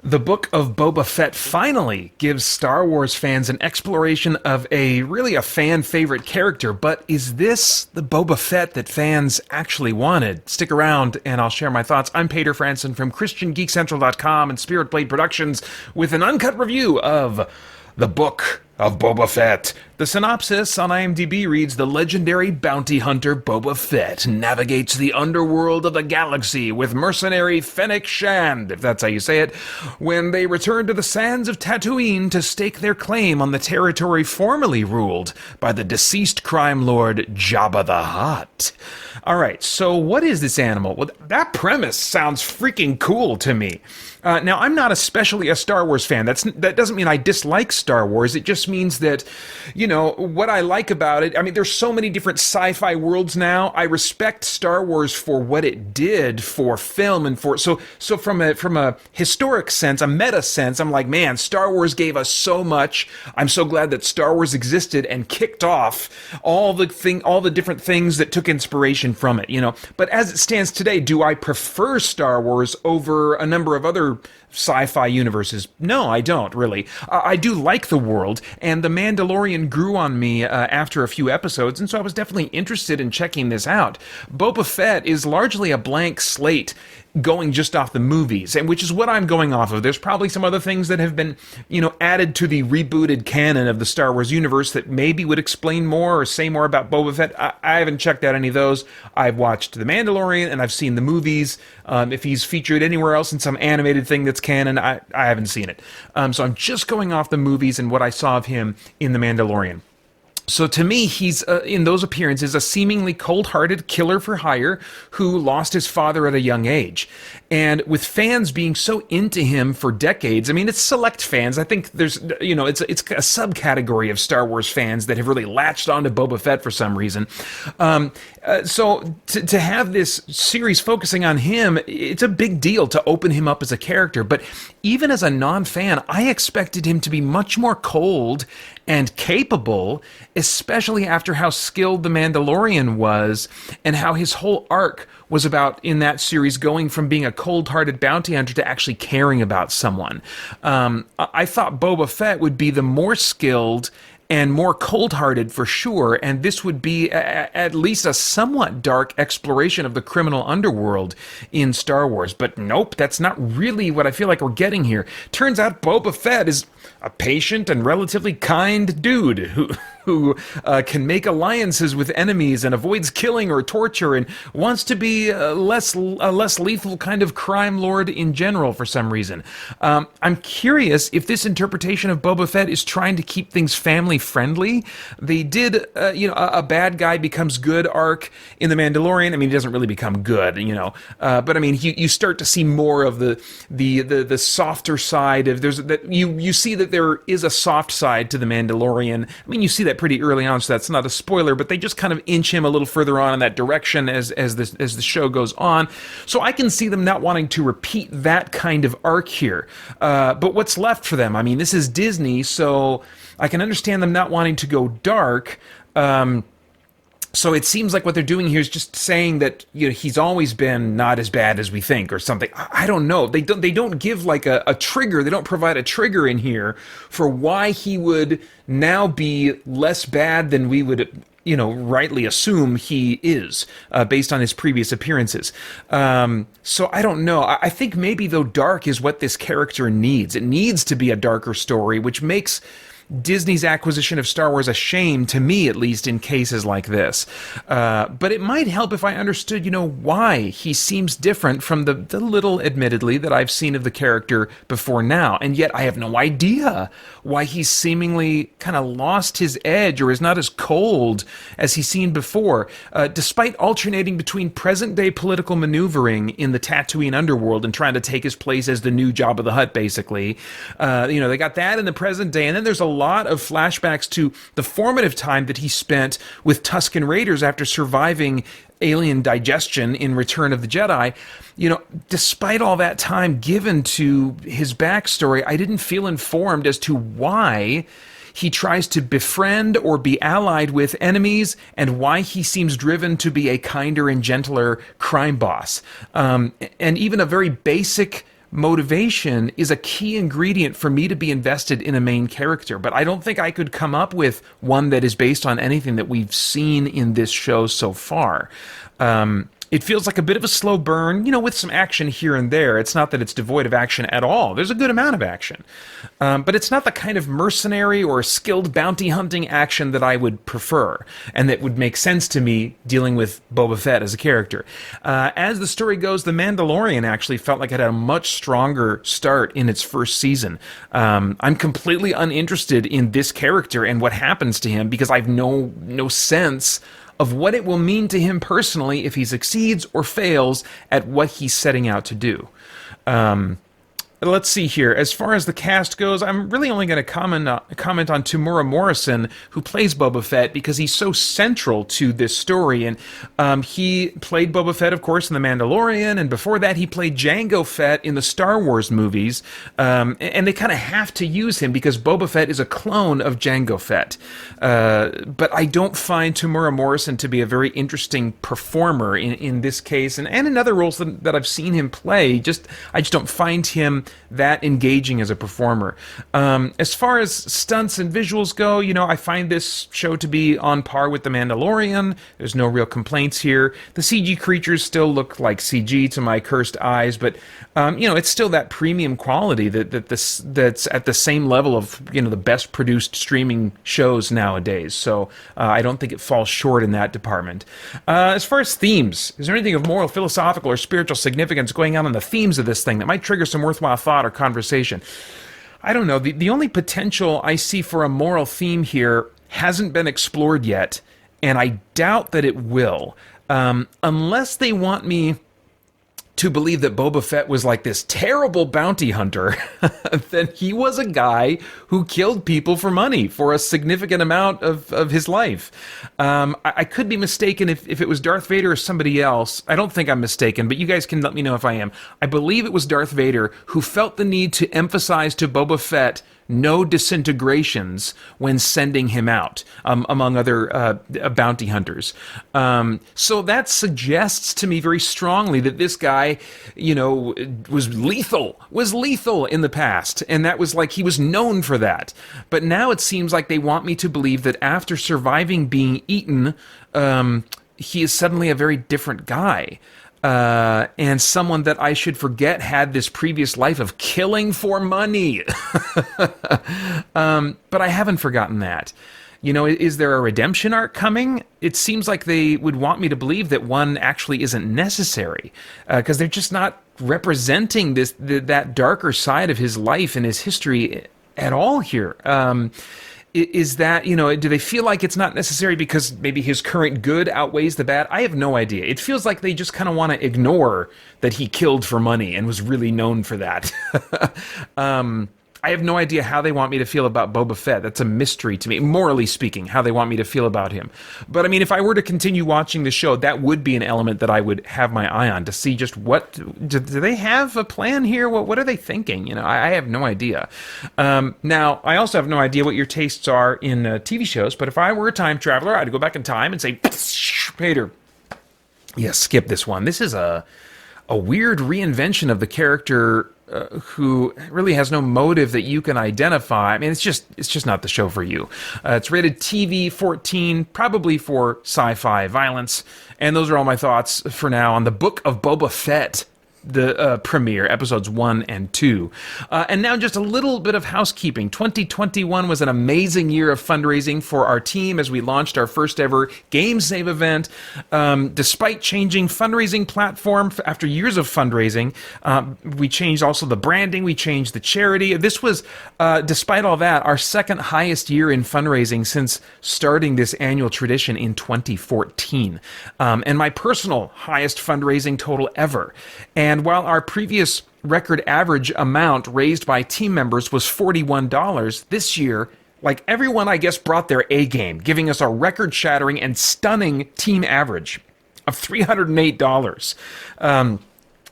The Book of Boba Fett finally gives Star Wars fans an exploration of a fan favorite character, but is this the Boba Fett that fans actually wanted? Stick around and I'll share my thoughts. I'm Peter Franson from christiangeekcentral.com and Spirit Blade Productions with an uncut review of The Book of Boba Fett. The synopsis on IMDb reads, the legendary bounty hunter Boba Fett navigates the underworld of the galaxy with mercenary Fennec Shand, if that's how you say it, when they return to the sands of Tatooine to stake their claim on the territory formerly ruled by the deceased crime lord Jabba the Hutt. Alright, so what is this animal? Well, that premise sounds freaking cool to me. Now, I'm not especially a Star Wars fan. That doesn't mean I dislike Star Wars. It just means that, what I like about it, I mean, there's so many different sci-fi worlds now. I respect Star Wars for what it did for film and so from a historic sense, a meta sense, I'm like, man, Star Wars gave us so much. I'm so glad that Star Wars existed and kicked off all the different things that took inspiration from it, But as it stands today, do I prefer Star Wars over a number of other sci-fi universes? No, I don't, really. I do like the world, and The Mandalorian grew on me after a few episodes, and so I was definitely interested in checking this out. Boba Fett is largely a blank slate going just off the movies, and which is what I'm going off of. There's probably some other things that have been, added to the rebooted canon of the Star Wars universe that maybe would explain more or say more about Boba Fett. I haven't checked out any of those. I've watched The Mandalorian, and I've seen the movies. If he's featured anywhere else in some animated thing that's canon, I haven't seen it. So I'm just going off the movies and what I saw of him in The Mandalorian. So to me, he's, in those appearances, a seemingly cold-hearted killer for hire who lost his father at a young age. And with fans being so into him for decades, I mean, it's select fans. I think there's, it's a subcategory of Star Wars fans that have really latched onto Boba Fett for some reason. So to have this series focusing on him, it's a big deal to open him up as a character. But even as a non-fan, I expected him to be much more cold and capable, especially after how skilled the Mandalorian was and how his whole arc was about, in that series, going from being a cold-hearted bounty hunter to actually caring about someone. I thought Boba Fett would be the more skilled and more cold-hearted for sure, and this would be at least a somewhat dark exploration of the criminal underworld in Star Wars. But nope, that's not really what I feel like we're getting here. Turns out Boba Fett is a patient and relatively kind dude who can make alliances with enemies and avoids killing or torture and wants to be a less lethal kind of crime lord in general for some reason. I'm curious if this interpretation of Boba Fett is trying to keep things family friendly. They did, a bad guy becomes good arc in The Mandalorian. I mean, he doesn't really become good, but I mean, you start to see more of the softer side of you see that there is a soft side to The Mandalorian. I mean, you see that pretty early on, so that's not a spoiler, but they just kind of inch him a little further on in that direction as the show goes on. So I can see them not wanting to repeat that kind of arc here. But what's left for them? I mean, this is Disney, so I can understand them not wanting to go dark. So it seems like what they're doing here is just saying that he's always been not as bad as we think or something. I don't know. They don't give like a trigger. They don't provide a trigger in here for why he would now be less bad than we would rightly assume he is based on his previous appearances. So I don't know. I think maybe though dark is what this character needs. It needs to be a darker story, which makes Disney's acquisition of Star Wars a shame, to me at least, in cases like this. But it might help if I understood, why he seems different from the little, admittedly, that I've seen of the character before now. And yet I have no idea why he's seemingly kind of lost his edge or is not as cold as he's seen before, despite alternating between present-day political maneuvering in the Tatooine underworld and trying to take his place as the new Jabba the Hutt, basically. They got that in the present day, and then there's a lot of flashbacks to the formative time that he spent with Tusken Raiders after surviving alien digestion in Return of the Jedi. Despite all that time given to his backstory, I didn't feel informed as to why he tries to befriend or be allied with enemies, and why he seems driven to be a kinder and gentler crime boss. And even a very basic motivation is a key ingredient for me to be invested in a main character, but I don't think I could come up with one that is based on anything that we've seen in this show so far. It feels like a bit of a slow burn, with some action here and there. It's not that it's devoid of action at all. There's a good amount of action. But it's not the kind of mercenary or skilled bounty hunting action that I would prefer, and that would make sense to me dealing with Boba Fett as a character. As the story goes, The Mandalorian actually felt like it had a much stronger start in its first season. I'm completely uninterested in this character and what happens to him because I've no sense of what it will mean to him personally if he succeeds or fails at what he's setting out to do. Let's see here. As far as the cast goes, I'm really only going to comment on Temuera Morrison, who plays Boba Fett, because he's so central to this story. And he played Boba Fett, of course, in The Mandalorian, and before that he played Jango Fett in the Star Wars movies. And they kind of have to use him because Boba Fett is a clone of Jango Fett. But I don't find Temuera Morrison to be a very interesting performer in this case, and in other roles that I've seen him play. I just don't find him that engaging as a performer. As far as stunts and visuals go, I find this show to be on par with The Mandalorian. There's no real complaints here. The CG creatures still look like CG to my cursed eyes, but it's still that premium quality that's at the same level of the best produced streaming shows nowadays. So I don't think it falls short in that department. As far as themes, is there anything of moral, philosophical, or spiritual significance going on in the themes of this thing that might trigger some worthwhile thought or conversation? I don't know. The only potential I see for a moral theme here hasn't been explored yet, and I doubt that it will. Unless they want me to believe that Boba Fett was like this terrible bounty hunter, then he was a guy who killed people for money for a significant amount of his life. I could be mistaken if it was Darth Vader or somebody else. I don't think I'm mistaken, but you guys can let me know if I am. I believe it was Darth Vader who felt the need to emphasize to Boba Fett no disintegrations when sending him out, among other bounty hunters. So that suggests to me very strongly that this guy, was lethal in the past, and that was like he was known for that. But now it seems like they want me to believe that after surviving being eaten, he is suddenly a very different guy. And someone that I should forget had this previous life of killing for money. But I haven't forgotten that. Is there a redemption arc coming? It seems like they would want me to believe that one actually isn't necessary, because they're just not representing that darker side of his life and his history at all here. Is that, do they feel like it's not necessary because maybe his current good outweighs the bad? I have no idea. It feels like they just kind of want to ignore that he killed for money and was really known for that. I have no idea how they want me to feel about Boba Fett. That's a mystery to me, morally speaking, how they want me to feel about him. But I mean, if I were to continue watching the show, that would be an element that I would have my eye on to see just what, do they have a plan here? What are they thinking? I have no idea. Now, I also have no idea what your tastes are in TV shows, but if I were a time traveler, I'd go back in time and say, Peter, skip this one. This is a weird reinvention of the character who really has no motive that you can identify. I mean, it's just not the show for you. It's rated TV 14, probably for sci-fi violence. And those are all my thoughts for now on the Book of Boba Fett, the premiere, episodes 1 and 2. And now just a little bit of housekeeping. 2021 was an amazing year of fundraising for our team as we launched our first ever Game Save event. Despite changing fundraising platform after years of fundraising, we changed also the branding, we changed the charity. This was, despite all that, our second highest year in fundraising since starting this annual tradition in 2014. And my personal highest fundraising total ever. And while our previous record average amount raised by team members was $41, this year, like everyone, I guess, brought their A game, giving us a record-shattering and stunning team average of $308.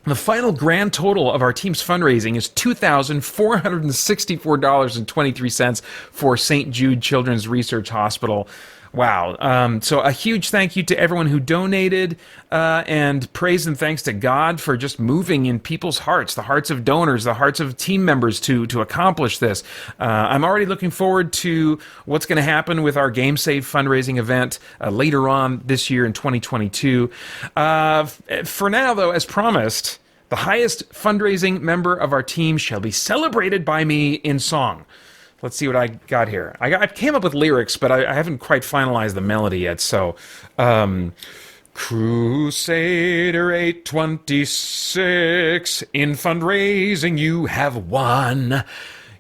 The final grand total of our team's fundraising is $2,464.23 for St. Jude Children's Research Hospital. Wow. So a huge thank you to everyone who donated, and praise and thanks to God for just moving in people's hearts, the hearts of donors, the hearts of team members to accomplish this. I'm already looking forward to what's going to happen with our Game Save fundraising event later on this year in 2022. For now, though, as promised, the highest fundraising member of our team shall be celebrated by me in song. Let's see what I got here. I came up with lyrics, but I haven't quite finalized the melody yet. So, Crusader 826, in fundraising you have won.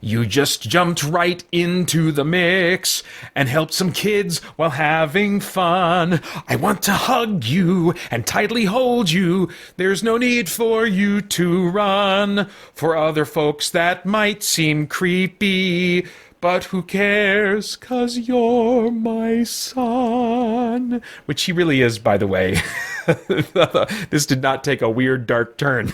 You just jumped right into the mix and helped some kids while having fun. I want to hug you and tightly hold you. There's no need for you to run. For other folks that might seem creepy, but who cares, 'cause you're my son. Which he really is, by the way. This did not take a weird, dark turn.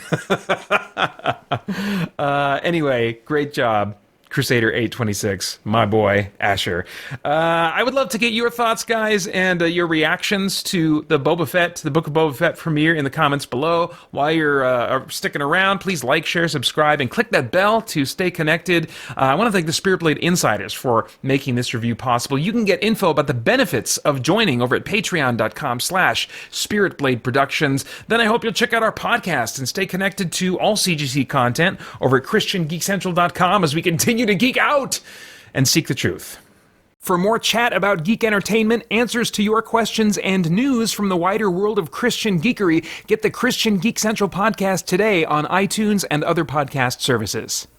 Anyway, great job, Crusader 826, my boy, Asher. I would love to get your thoughts, guys, and your reactions to the Boba Fett, the Book of Boba Fett premiere in the comments below. While you're sticking around, please like, share, subscribe, and click that bell to stay connected. I want to thank the Spirit Blade Insiders for making this review possible. You can get info about the benefits of joining over at patreon.com/Spirit Blade Productions. Then I hope you'll check out our podcast and stay connected to all CGC content over at christiangeekcentral.com as we continue to geek out and seek the truth. For more chat about geek entertainment, answers to your questions, and news from the wider world of Christian geekery, get the Christian Geek Central podcast today on iTunes and other podcast services.